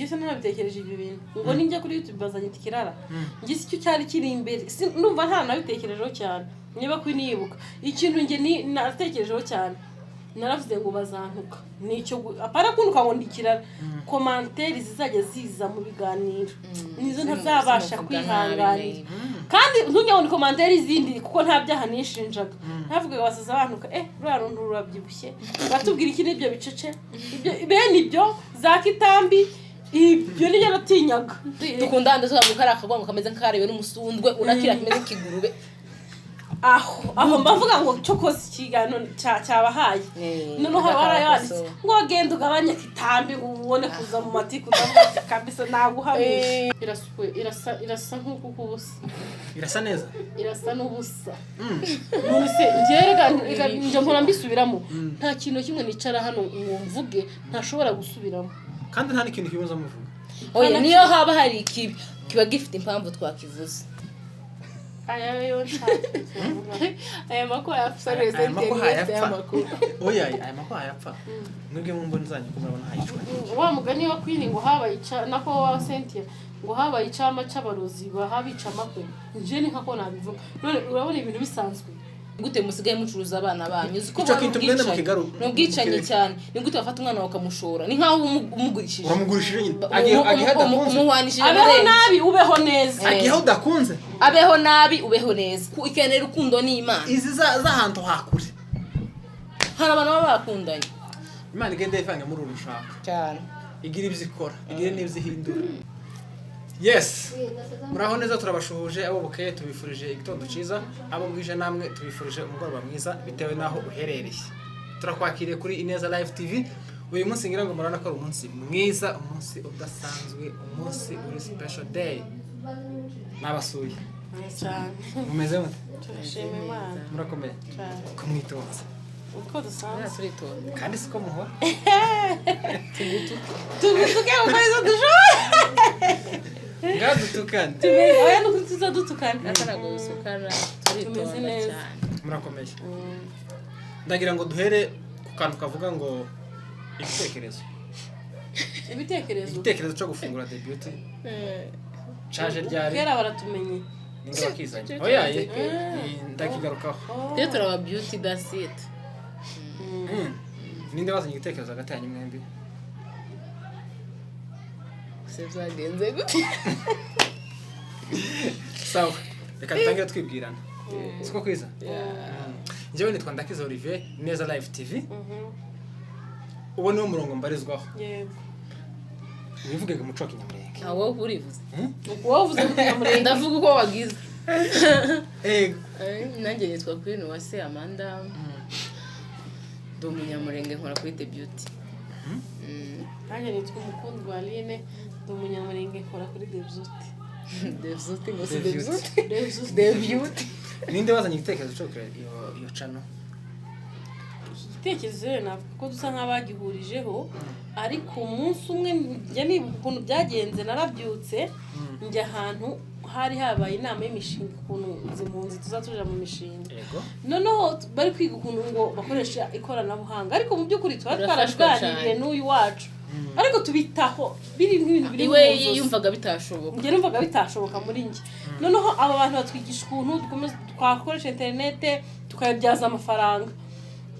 ngise ntabitekereje ibi bintu ngo ninjya kuri YouTube bazanye tikirara ngise icyo cyari kiri imbere numva nta nabitekerejeho cyane niba kwinibuka ikintu nge ni natekerejeho cyane naravuze ngo bazantuka nicyo apara kunuka ngo ndikirara commentaires zizajya ziza mu biganiro nizo ntazabasha kwihanganira kandi ntunyabone commentaires zindi kuko nta byaha nishinjaga navuga wasaza abantuka rura runtu rurabyibushye batubwira iki nibyo bicece ibyo bene ibyo za kitambi ibyo niyo natinyaga dukunda ndazo kari akagwango kameze nk'kariwe n'umusundwe unakira kimeze nk'ikigurube aho mbavuga ngo cyokoze ikigano cyabahaye noneho barayanditse ngo genda ugabanye kitambi ubone kuza mu matiku ndavuga kabisa naguhamye irasa nk'uko kubusa irasa neza irasa n'ubusa nuse ngerega nje mpora mbisubiramo nta kintu kimwe nicara hano ngo mvuge ntashobora gusubiramo kandi nta n'ikintu kibuza muvuga oya niyo haba hari ikibi kiba gifite impamvu twakivuze ayayo aya makuru yapfa reze oya aya makuru yapfa mwebwe mu mboni zanyu ko murabona hayicwa wa mugani wa Queen ngo habayica nako wa Cynthia ngo habayicama c'abarozi bahabica makwe nje ni nkako nabivuga none urabona ibintu bisanzwe gute musigaye mucuruza abana banyu uko kintu mu kigaru no bwicanye cyane ni gute bafata umwana wakamushora ni nkaho umugurishije uramugurishije agiye adakunze umuhanishije abeho nabi ubeho neza agiye udakunze abeho nabi ubeho neza ikenera urukundo n'Imana izi z'ahantu hakure hari abantu baba bakundanye Imana igende ivanga muri urushaka cyane igira ibyo ikora igira n'ibyo ihindura yes muraho neza turabashuhuje abo bukeye tubifurije igitondo ciza abo bwije namwe tubifurije umugoroba mwiza bitewe naho uherereye turakwakiriye kuri Ineza Live TV uyu munsi ngira ngo murana ko ari umunsi mwiza umunsi udasanzwe umunsi uri special day nabasuye cyane mumeze mute turashima Imana murakomeye kumwitonza uko dusanzwe turitonda kandi siko muhora tugutuke ukwezi dushoboye ngadutukane oya nukutuza dutukane atarago gusukara turitonda cyane murakomeye ndagira ngo duhere ku kantu kavuga ngo ibitekerezo cyo gufungura debut chaje ryari kera baratumenye ninde wakizanye oya ndakigarukaho rero turaba beauty dasit ninde wazanye igitekerezo hagati yanyu mwembi byagenze gute sawa reka dutangire twibwirana siko kwiza njyewe nitwa Ndakiza Olivier Ineza Live TV ubu ni umurongo mbarizwaho yego wivuge ngo muco kinyamurenge aho urivuze wowe uvuze kinyamurenge ndavuga uko wagize ego nanjye nitwa Queen Uwase Amanda do munyamurenge nkora kuri The Beauty nanjye nitwa Umukunzi wa Aline do munyamurenge nkora kuri The Beauty ninde wazanye igitekerezo cyo kure iyo channel igitekerezo navuga ko dusa nk'abagihurijeho ariko umunsi umwe njya nibuka ukuntu byagenze narabyutse njya ahantu hari habaye inama y'imishinga ukuntu izi mpunzi tuzatuja mu mishinga noneho bari kwiga ukuntu ngo bakoresha ikoranabuhanga ariko mu by'ukuri twarashwaniriye n'uyu wacu ariko tubitaho biri nk'ibintu biri iwe yumvaga bitashoboka njye numvaga bitashoboka muri njye noneho aba bantu batwigisha ukuntu twakoresha internet tukayabyaza amafaranga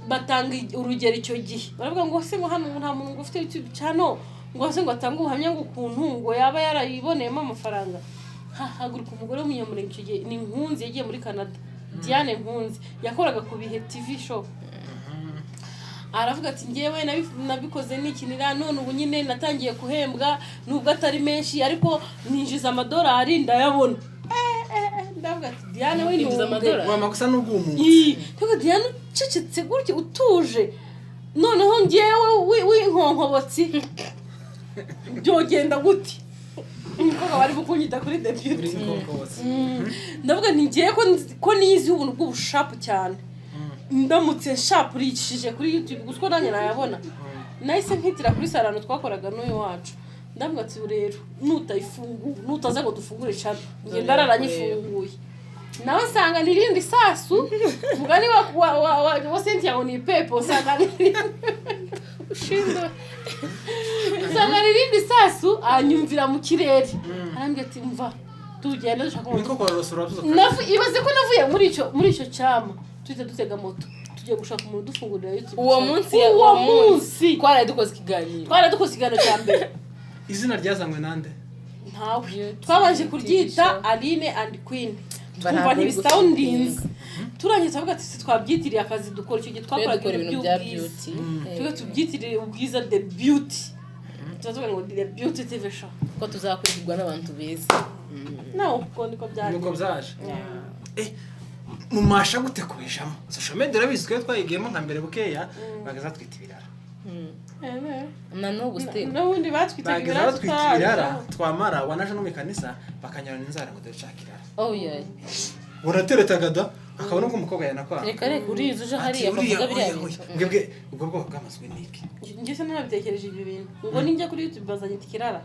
batanga urugero icyo gihe baravuga ngo se ngo hano nta muntu ngo ufite YouTube channel ngo se ngo atanga ubuhamya ngo ukuntu ngo yaba yarayiboneyemo amafaranga haguruka umugore w'umunyamurenge icyo gihe ni Nkunzi yagiye muri Canada Diane Nkunzi yakoraga ku Bihe TV show aravuga ati ngewe nabikoze nikinira none ubu nyine natangiye kuhembwa nubwo atari menshi ariko ninjiza amadolari ndayabona ndavuga ati Diane we ninjiza amadolari wa makosa n'ubwumuntu tuko Diane ucecetse gutya utuje noneho ngewe w'inkonkobotsi byogenda gute umukobwa bari bukunyita kuri The Beauty ndavuga ni ngiye ko nizi ubuntu bw'ubushapu cyane ndamutse shapurishije kuri YouTube gusko nanjye nayabona nahise nkitira kuri sarano twakoraga n'uyu wacu ndavuga ati rero nutaza ngo dufungure cyane ngiye ndararanifunguye nawe sanga nirindi sasu mugani wa Cynthia ngo ni pepo sanga ushindo nsanga irindi sasu anyumvira mu kirere arambwira ati mva tugenda dushaka niko korosora tuzo ibaze ko navuye muri icyo cyama tuhita dutega moto tugiye gushaka umuntu dufungurira YouTube uwo munsi twaradukoze ikiganiro cya mbere izina ryazanywe nande ntawe twabanje kuryita Aline and Queen twumva ntibisoundinze turangiza avuga ati twabyitiriye akazi dukora icyo gihe twakoraga ibintu bya beauty tubyitiriye ubwiza the beauty tuzavuga ngo the beauty TV show ko tuzakurikirwa n'abantu beza naho uko niko byaje mumasha gute kubijamo social media urabizi twe twayigiyemo nka mbere bukeya bagaza twita ibirara na n'ubu still n'ubundi batwita ibirara twamara wanaje no mu kanisa bakanyarana inzara ngo dushakirara yeah burateretaga da akabona ko umukobwa yanakwa reka urizo uje hariya bavuga biriya ngebwe ubwo bwoko bw'amazwe niki ngese ntabitekereje ibyo bintu ngo ninjya kuri YouTube bazanye ikirara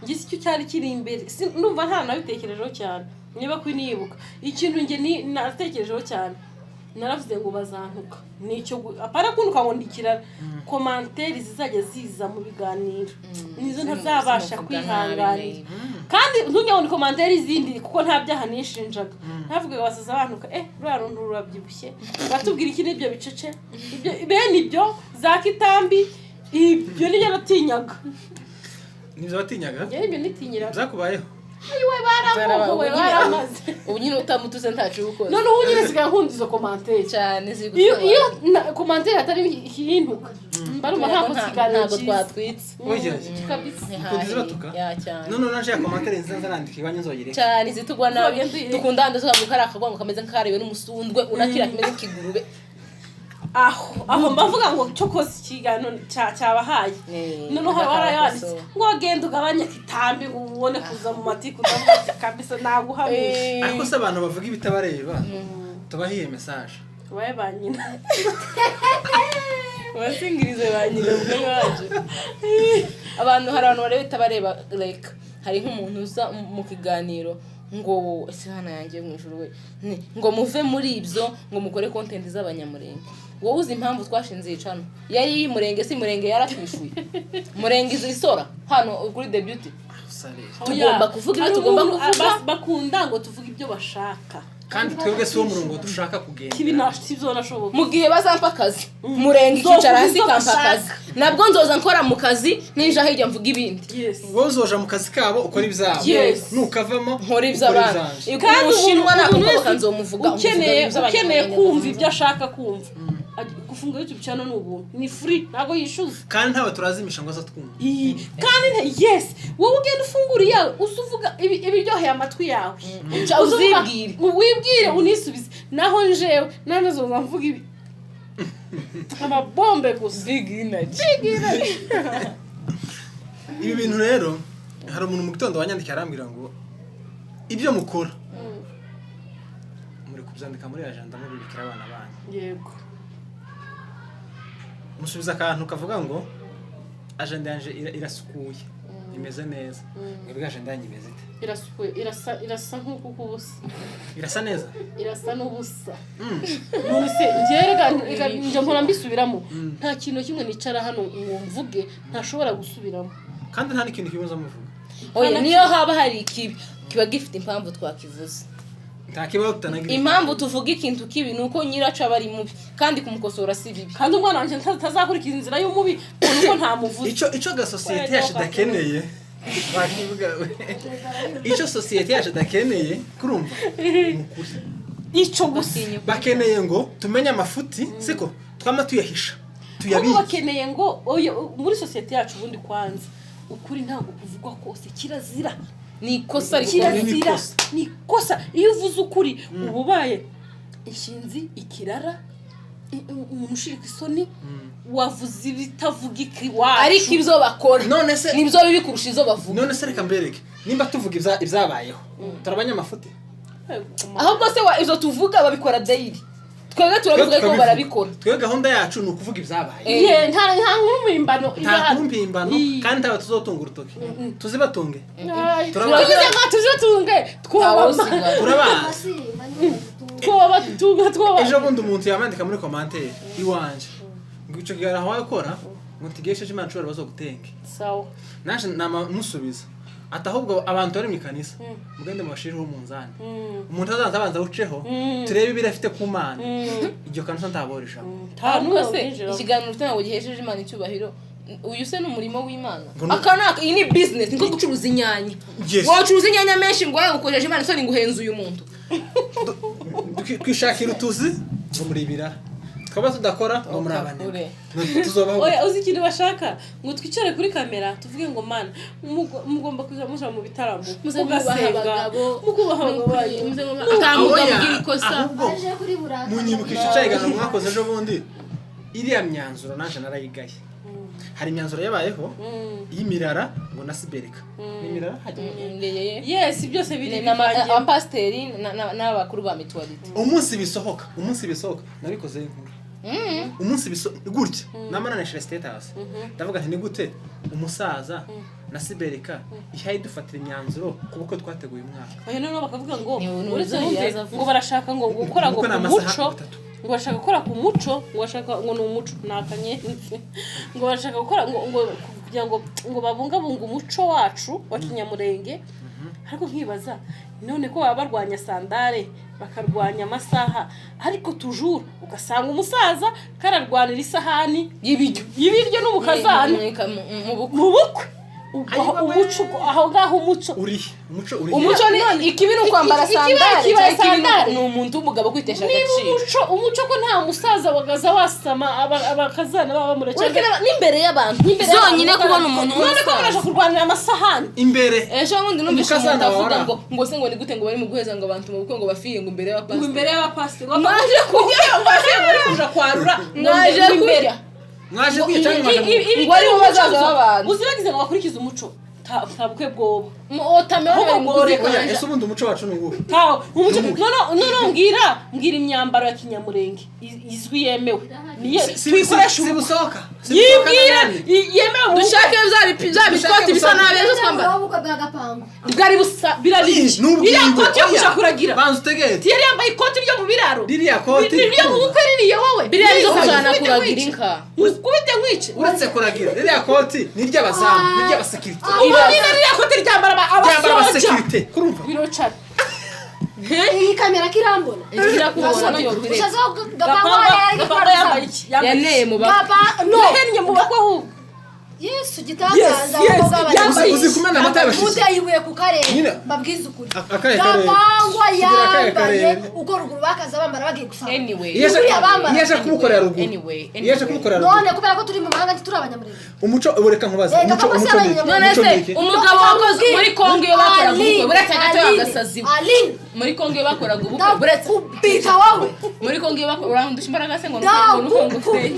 ngise icyo cyari kiri imbere ndumva nta nabitekerejeho cyane niba kwinibuka ikintu nge natekerejeho cyane naravuze ngo bazantuka nicyo apara kuntuka ngo ndikirara commentaires zizajya ziza mu biganiro nizo ntazabasha kwihanganira kandi ntujya ngo commentaires izindi kuko nta byaha nishinjaga navuga basaza abantuka ruraruntu rurabyibushye batubwira iki nibyo bicece ibyo bene ibyo za kitambi ibyo nibyo natinyaga nibyo watinyaga ibyo nitinyira byakubayeho ayiwe baramaze ubu nyine utamutuze ntacu ukoze none ubu nyine sigaye nkunda izo commentaire cyane iyo commentaire atari hinduka baruma ntabwo sigaye ntabwo twatwitse kudize batuka none naje ya commentaire nziza nandika ibanye nzogire cyane zitugwa nabi dukundanda tukavuga ari akagwango kameze nk'arewe n'umusundwe unakira kimeze nk'ikigurube aho mbavuga ngo cyokoze ikigano cyabahaye noneho warayanditse ngo genda ugabanye kitambi ngo ubone kuza mu matiku ndavuga kabisa naguhamije ariko se abantu bavuga ibitabareba tubahiye message baye banyina wasingirize banyina ubwo baje abantu hari abantu bareba itabareba like hari nk'umuntu uza mu kiganiro ngo ese hana yanjye mu ijuru we ngo muve muri ibyo ngo mukore content z'abanyamurenge wowe uzi impamvu twashinze icano yari murenge si murenge yaratwishuye murenge izisora hano kuri the beauty tugomba kuvuga ibyo tugomba kuvuga bakunda ngo tuvuge ibyo bashaka kandi twebwe si wo murongo dushaka kugenda kibi nashibyo nashoboka mu gihe bazampa akazi murenge ikicara hasi kampa akazi nabwo nzoza nkora mu kazi ninja hirya mvuga ibindi wowe uzoja mu kazi kabo ukora ibyabo nukavamo nkora iby'abandi kandi umushinwa nako bakanzomuvuga ukeneye kumva ibyo ashaka kumva gufunga YouTube channel n'ubuntu ni free nago yishuza kandi ntawe turazimisha ngo azatwumva kandi wowe ugenda ufungura yawe usuvuga ibiryoheye amatwi yawe wibwire unisubize naho njewe nanazo mvuga ibi amabombe gusa big energy ibi bintu rero hari umuntu mu gitondo wanyandika arambwira ngo ibyo mukora muri kubyandika muri agenda mubibikira abana banyu yego musubiza akantu kavuga ngo agenda yanje irasukuye imeze neza mwebwe agenda yanjye imeze ite irasukuye irasa nk'uko kubusa irasa neza irasa n'ubusa none se njye mpora mbisubiramo nta kintu kimwe nicara hano ngo mvuge ntashobora gusubiramo kandi nta n'ikintu kibuza muvuga oya niyo haba hari ikibi kiba gifite impamvu twakivuze ntakibaho tutanagira impamvu tuvuga ikintu kibi nuko nyiracu aba ari mubi kandi kumukosora si bibi kandi umwana wanjye ntazakurikiza inzira y'umubi nuko ntamuvuze icyo gasosiyete yacu dakeneye bakivuga icyo societe yacu dakeneye kurumva mukuri icyo gusa bakeneye ngo tumenye amafuti siko twama tuyahisha tuyabike bakeneye ngo muri societe yacu ubundi kwanza ukuri ntabwo kuvugwa kose kirazira ni ikosa ni ikosa iyo uvuze ukuri ububaye ishinzi ikirara umuntu ushirika isoni wavuze ibitavuga ikiwacu ariko ibyo bakora none se nibyo bibi kurusha izo bavuga none se reka mbereke nimba tuvuga ibyabayeho turabanya amafuti ahubwo se izo tuvuga babikora daily twebwe turavuga ko barabikora twebwe gahunda yacu ni ukuvuga ibyabaye nta nk'umpimbano nta nk'umpimbano kandi aba tuzotunga urutoki tuzibatunge tuzibatunge turabazi twobatunga ejo bundi umuntu yamandika muri commentaire iwanje ngo icyo kiganiro wakora ngo ntigesheje Imana nshobora bazogutenge sawa naje namusubiza ati ahubwo abantu bari mu kanisa mugende mubashiriho umunzani umuntu azanza abanza uceho turebe ibiri afite ku Mana iryo kanisa ndaboresha ntabwo se ikiganiro cyangwa gihesheje Imana icyubahiro uyu se n'umurimo w'Imana akanaka iyi ni business nko gucuruza inyanya wacuruza inyanya menshi ngo waye ukoresheje Imana soni nguhenza uyu muntu twishakira utuzi ngo muri ibira twaba tudakora ngo muri abane tuzobaho oya uzi ikintu bashaka ngo twicare kuri kamera tuvuge ngo Mana mugomba kuza musha mu bitaramo mugasenga mukubaha abagabo akamugabwira ikosa aje kuri buraka munyibukisha cyayigana mwakoze ejo bundi iriya myanzuro naje narayigaye hari imyanzuro yabayeho y'imirara ngo nasibereka n'imirara yes byose biri n'abapasteri n'abakuru ba mutuality umunsi bisohoka nabikoze inkuru umunsi gutya namananishira status ndavuga nti ni gute umusaza nasibereka ihaye dufatira imyanzuro kuko twateguye umwaka oya none bakavuga ngo uretse ngo barashaka ngo gukora ngo umuco ngo bashaka gukora ku muco ngo bashaka ngo ni umuco nakanyenze ngo bashaka gukora ngo kugira ngo babungabunga umuco wacu wa Kinyamurenge ariko nkibaza none ko baba barwanya sandare bakarwanya amasaha ariko toujours ugasanga umusaza kararwanira isahani y'ibiryo n'umukazana mu bukwe umuco aho ngaho umuco umuco ni ikibi no kwambara sandare ni umuntu w'umugabo kwitesha agaciro umuco ko nta musaza wagaza wasama abakazana baba muracyane n'imbere y'abantu zonyine kubona umuntu none ko baraje kurwanira amasahani imbere ejo bundi numvise umuntu avuga ngo se ngo ni gute ngo bari mu guheza ngo abantu mu bukwe ngo bafiye ngo imbere y'abapasiteri mwaje kugira ngo bari kuja kwarura mwaje kurya mwaje kwicana ngo ari mu bazaza b'abantu uzibagize ngo bakurikize umuco ntabukwe bwoba ese ubundi umuco wacu ni uwuhe umuco none mbwira imyambaro ya Kinyamurenge izwi yemewe niyo twikoresha sibusohoka yibwira yemewe dushake bya bikoti bisa nabi ejo twambara bwari busa birarije biriya koti yo kuja kuragira banza utegete yari yambaye ikoti ryo mu biraro ririya koti ririya mu bukwe ririya wowe biriya nizo kujana kuragira inka kubite nkwice uretse kuragira ririya koti ni ry'abazamu ni ry'abasekirite ririya koti ryambara abasoja kurumva birocara iyi kamera kirambona kirakubona yo ushaza gapanga yaneye mu hennye mu bakwe ahubwo Yesu gitangaza abakobwa uzi kumena amata y'abashitsi mudayibuye ku karere babwiza ukuri akarere gapangwa yambaye uko ruguru bakaza bambara bagiye gusaba yeje kumukorera ruguru yeje kumukorera ruguru none kubera ko turi mu mahanga turi abanyamurenge umuco ureka nkubaza umuco none se umugabo wakoze muri Kongo yo bakora ubukwe buretse gato y'agasazi muri Kongo yo bakoraga ubukwe buretse kubita wawe muri Kongo yo bakora ndusha imbaraga se ngo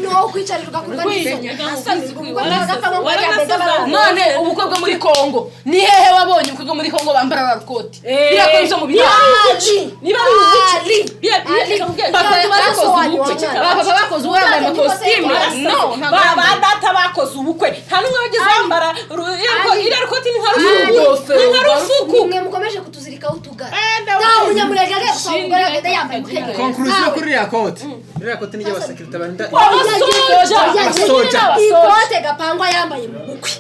no kwicarirwa ku none ubukwe bwo muri Kongo ni hehe wabonye ubukwe bwo muri Kongo bambara rakoti birakora byo mu biraje niba baba bakoze uwambaye amakositimu baba data bakoze ubukwe nta numwe wigeze bambara iriya rakoti ni nka rufuku mwe mukomeje kutuzirikaho utugara nta munyamurenge agiye gusaba umugore agenda yambaye umukenyero conclusion kuri iriya koti ni ry'abasekirite barinda abasoja ikote gapangwa yambaye mu bukwe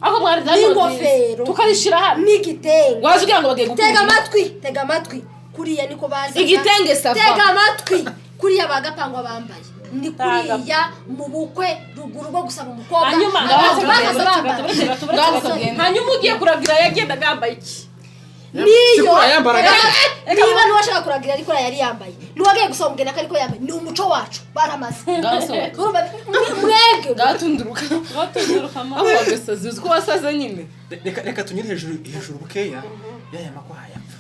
aho mwari n'ingofero tukarishira hano n'igitenge waje ugira ngo bagiye gukunda tega amatwi kuriya niko bazi igitenge sava tega amatwi kuriya bagapangwa bambaye ndi kuriya mu bukwe ruguru rwo gusaba umukobwa hanyuma ugiye kuragira yagenda gambaye iki niyo niba nuwashaka kuragira ariko yari yambaye nuwagiye gusaba umugeni ariko yambaye ni umuco wacu baramaze mwebwe gatunduruka aho agasazi uziko wasaza nyine reka tunyire hejuru bukeya yaya mako hayapfa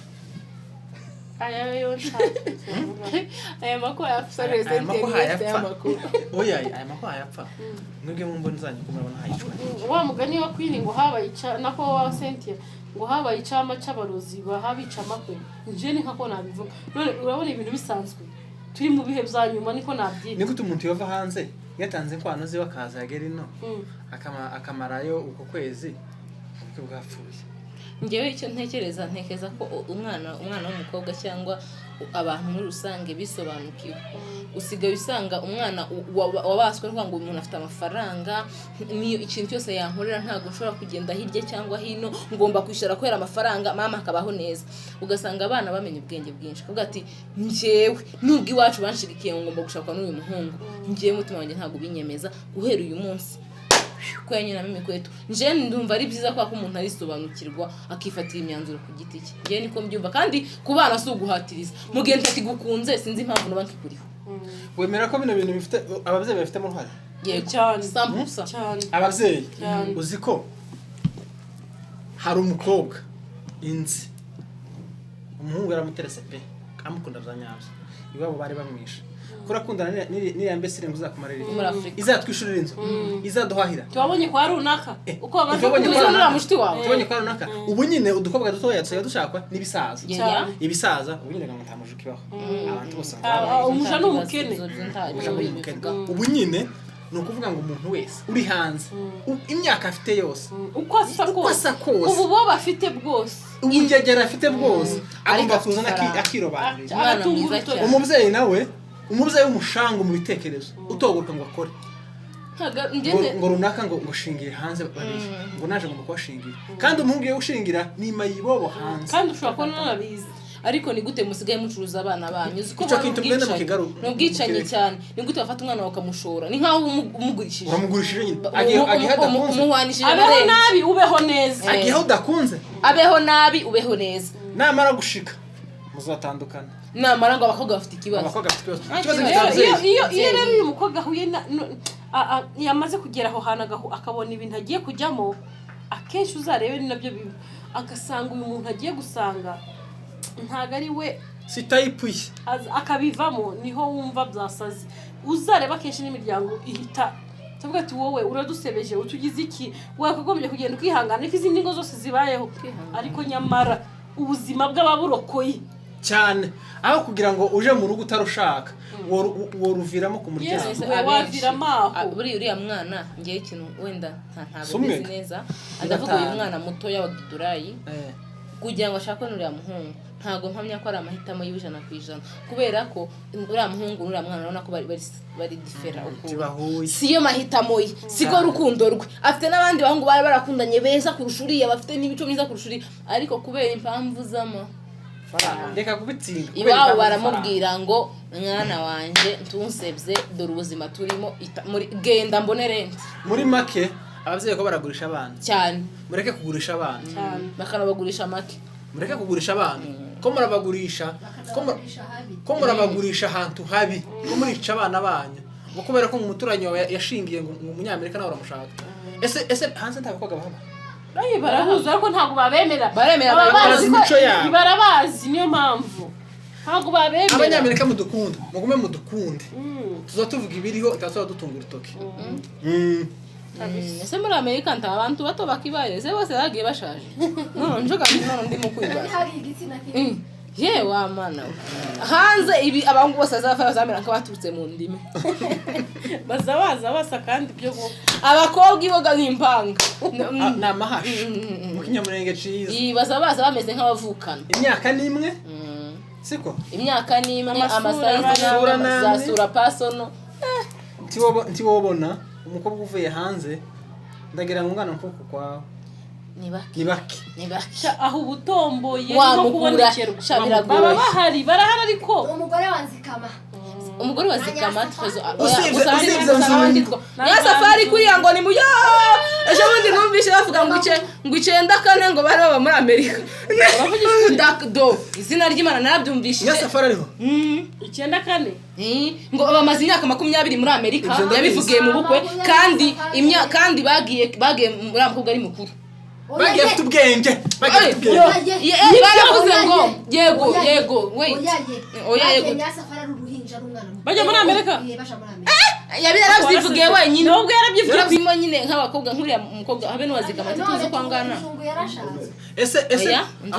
aya mako hayapfa oya aya mako hayapfa mwebwe mu mboni zanyu ko murabona hayicwa wa mugani wa kwini ngo habaye nako wa Cynthia ngo habaye icama c'abarozi bahabica amakwe nje ni nkako nabivuga none urabona ibintu bisanzwe turi mu bihe byanyuma niko nabyita ni gute umuntu yova hanze yatanze inkwano ziba kaza yagera ino akamarayo uko kwezi ubwo bwapfuye ngewe icyo ntekereza ko umwana w'umukobwa cyangwa abantu muri rusange bisobanukiwe. Usigaye usanga umwana wabaswe ngo umuntu afite amafaranga, niyo ikintu cyose yankorera ntabwo nshobora kugenda hirya cyangwa hino, ngomba kwishyura kubera amafaranga, mama akabaho neza. Ugasanga abana bamenye ubwenge bwinshi, kuvuga ati njyewe nubwo iwacu banshigikiye ngo ngomba gushaka n'uyu muhungu, njyewe umutima wanjye ntabwo binyemeza guhera uyu munsi ko yanyina mimikweto. Nje ndumva ari byiza ko umuntu arisobanukirwa akifatira imyanzuro ku giti cye. Nje niko mbyumva, kandi kubana si uguhatiriza. Mugenzi ati gukunze sinzi impamvu no banki kuriho. Wemera ko bino bintu bifite ababyeyi bafite mu ruhare? Yego cyane sampusa cyane. Ababyeyi uzi ko hari umukobwa inzi umuhungu yaramuterese pe amukunda byanyabyo, iwabo bari bamwisha kurakundana n'iriya mbese ngo uzakumarira muri Afrika, izatwishurira inzu, izaduhahira. Twabonye kwa runaka uko bamaze kuzonera mushiti wawe. Tubonye kwa runaka ubu nyine udukobwa dutoya dusigaye dushakwa n'ibisaza. Ibisaza ubu nyine ngo ntamuju kibaho, abantu bose umuja n'umukene. Ubu nyine ni ukuvuga ngo umuntu wese uri hanze imyaka afite yose uko asa kose ubu bo bafite bwose, ubungegera afite bwose, agomba kuzana akirobanira. Umubyeyi nawe umubyeyi w'umushango mu bitekerezo utoguruka ngo akore ngo runaka ngo shingiye hanze babiri ngo naje ngo kubashingira, kandi umuhungu yo gushingira ni mayibobo hanze, kandi ushobora kubona nabizi. Ariko ni gute musigaye mucuruza abana banyu? Uzi ko n'ubwicanyi cyane. Ni gute bafata umwana wakamushora? Ni nkaho umugurishije. Uramugurishije nyine. Agiye adakunze. Abeho nabi ubeho neza. Agiye udakunze. Abeho nabi ubeho neza. Namara gushika muzatandukana. Namara ngo abakobwa bafite ikibazo. Abakobwa bafite ikibazo. Iyo rero uyu mukobwa ahuye yamaze kugera aho hantu akabona ibintu agiye kujyamo, akenshi uzarebe ni nabyo bibi, agasanga uyu muntu agiye gusanga ntago ari we si type ye, akabivamo niho wumva byasaze. Uzareba kenshi n'imiryango ihita tuvuga ati wowe uradusebeje utugize iki, wakagombye kugenda ukihangana ko izindi ngo zose zibayeho, ariko nyamara ubuzima bw'ababurokoye cyane aho kugira ngo uje mu rugo utarushaka woruviramo ku muryango. Waviramo aho buri uriya mwana ngiye ikintu wenda ntabwo bizi neza, ndavuga uyu mwana muto ya Gidurayi kugira ngo ashake n'uriya muhungu, ntago mpamya ko ari amahitamo y'100%, kubera ko uriya muhungu n'uriya mwana urabona ko bari differa uko siyo mahitamo ye, siko rukundo rwe. Afite n'abandi bahungu bari barakundanye beza kurusha uriya, bafite n'ibico myiza kurusha uriya, ariko kubera impamvu z'ama reka kubitsinda iwabo baramubwira ngo mwana wanje ntunsebye, dore ubuzima turimo muri genda mbone rent. Muri make abavyeyi ko baragurisha abana cyane, mureke kugurisha abana bakanabagurisha make, mureke kugurisha abana ko murabagurisha ko murabagurisha ahantu habi, ko murica abana banyu ngo kubera ko umuturanyi yashingiye ngo umunyamerika nawe uramushaka. Ese hanze ntabakobwa bahaba barahuza ariko ntabwo babemera, barabazi imico yabo, barabazi niyo mpamvu ntabwo babemera. Abanyamerika mudukunda mugume mudukunde, tuzatuvuga ibiriho itasoba dutunga urutoki. Ese muri Amerika nta abantu bato bakibaye, ese bose bagiye bashaje. Njoga ndi mu kwibaza. Ye wa mana hanze ibi abantu bose bazamera ko baturutse mu ndimi bazabaza basa kandi byo bo abakobwa iboga nk'impanga n'amahashi mu kinyamurenge ciza bazabaza bameze nk'abavukana. Imyaka nimwe siko imyaka nimwe, amasayizi n'azasura pasono. Ntiwobona umukobwa uvuye hanze ndagira ngo umwana mfuko kwawe nibaki aho ubutomboye no kubonekerwa baba barahari ariko umugore wazikama ya safari kuriya ngo ni muyo ejo bundi numvise bavuga ngo 94 ngo bari baba muri Amerika. Ndakdo izina ry'Imana narabyumvishije. Ya safari ariho 94 ngo bamaze imyaka 20 muri Amerika, yabivugiye mu bukwe, kandi bagiye muri amukobwa ari mukuru, bagiye afite ubwenge baravuze ngo yego wait yego nyasafara ruruhinja rumwana bajya muri Amerika yabiravugiye wenyine, nubwo yarabyivugiye nyine nk'abakobwa nk'uriya mukobwa habe n'uwazikama tuzi kwangana. ese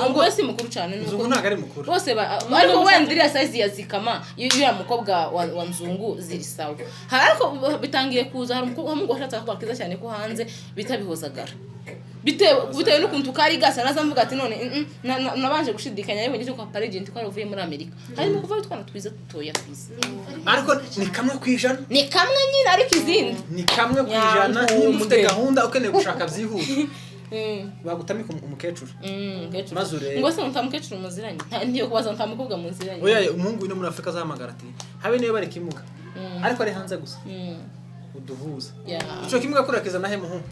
ngo wese mukuru cyane n'uko ntago ari mukuru bose ariko wenda iriya size yazikama y'uriya mukobwa wa nzungu ziri sawa. Ariko bitangiye kuza hari umukobwa washatse kubakiza cyane ko hanze bita bihozagara bitewe n'ukuntu kari gasa naza mvuga ati none nabanje gushidikanya ariko ngeze kwa paragent ko avuye muri Amerika harimo kuva bitwana twiza tutoya twiza ariko ni kamwe kwijana ni kamwe nyine ariko izindi ni kamwe kwijana ufite gahunda ukeneye gushaka byihuta bagutamika umukecuru maze urebe ngo se ntamukecuru muziranye ntiyo kubaza ntamukobwa muziranye oya umuhungu ino muri Afrika zahamagara ati habe niyo bari kimuga ariko ari hanze gusa uduhuza ico kimuga kurakiza nahe muhungu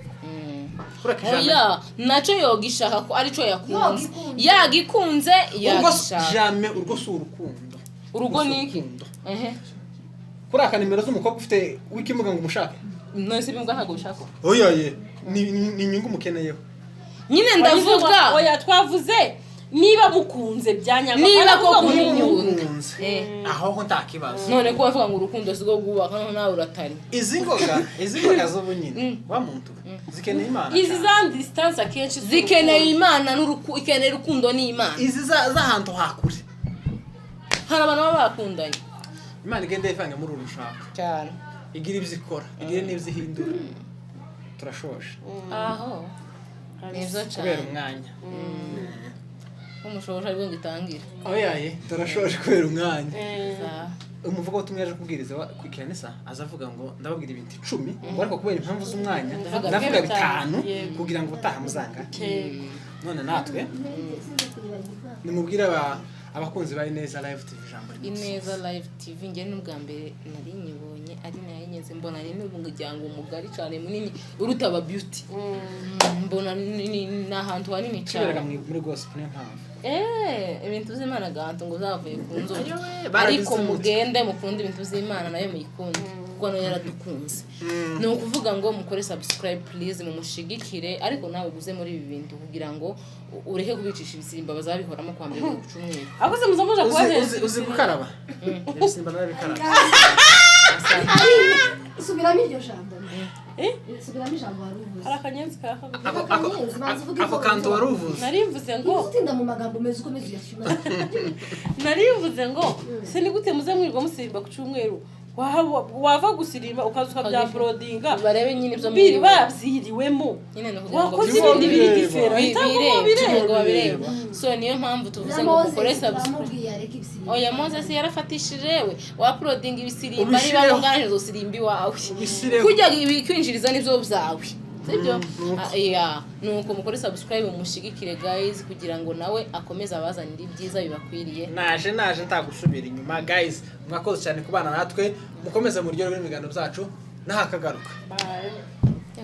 oya naco yogishaka ko arico yakunze yagikunze yagishaka jamais urwo si urukundo urugo niki kuraka nimero z'umukobwa ufite wikimuga ngo umushake none se bimbwa ntago bishaka oya ye ni inyungu mukeneyeho nyine ndavuga oya twavuze niba mukunze byanyanga niba ko mukunze aho ntakibazo none ko bavuga ngo urukundo sigo gubaka nawe uratari izi ngoga zo bunyine wa muntu zikeneye Imana izi za distance akenshi zikeneye Imana ikeneye urukundo ni Imana izi z'ahantu hakure hari abantu baba bakundanye Imana igenda ivanga muri uru rushaka cyane igira ibyo ikora igira n'ibyo ihindura turashoshe aho neza cyane kubera umwanya umushoboje ariko ngitangira oyaye turashoshe kubera umwanya umuvugo wo tumwe yaje kubwiriza ku ikanisa azavuga ngo ndababwira ibintu 10 ariko kubera impamvu z'umwanya ndavuga 5 kugira ngo utaha muzanga none natwe nimubwira abakunzi ba Ineza Live TV jambo Ineza Live TV nge n'ubwa mbere nari nyibonye ari nayo nyeze mbona ari n'umuryango mugari cyane munini uruta aba beauty mbona ni nahantu hanini cyane muri gospel niyo mpamvu ibintu z'Imana ganto ngo zavuye ku nzu ariko mugende mukunda ibintu z'Imana nayo muyikunde kuko nayo yaradukunze ni ukuvuga ngo mukore subscribe please mumushigikire ariko nawe uguze muri ibi bintu kugira ngo ureke kubicisha ibisimba bazabihoramo kwa mbere ku cyumweru akoze muzamuja kubahereza uzi gukaraba ibisimba narabikaraba subiramo iryo jambo subiramo ijambo waruvuze arakanyenzi kaka ako kantu waruvuze narivuze ngo utinda mu magambo meza ukomeze uyashima narivuze ngo se ni gute muze mwirwa musirimba ku cyumweru wava gusirimba ukazuka bya brodinga barebe nyine ibyo biri babyiriwemo nyine no wakoze ibindi biri different ngo babireba so niyo mpamvu tuvuze ngo ukore subscribe oya Moses yarafatishije we wa uploading ibisirimba niba nganje zo sirimbi wawe kujya kwinjiriza nivyo byawe sibyo nuko mukore subscribe mushigikire guys kugira ngo nawe akomeze abazanira ibyiza bibakwiriye naje ntagusubira inyuma guys mwakoze cyane kubana natwe mukomeze mu ryo rw'imigano byacu nahakagaruka bye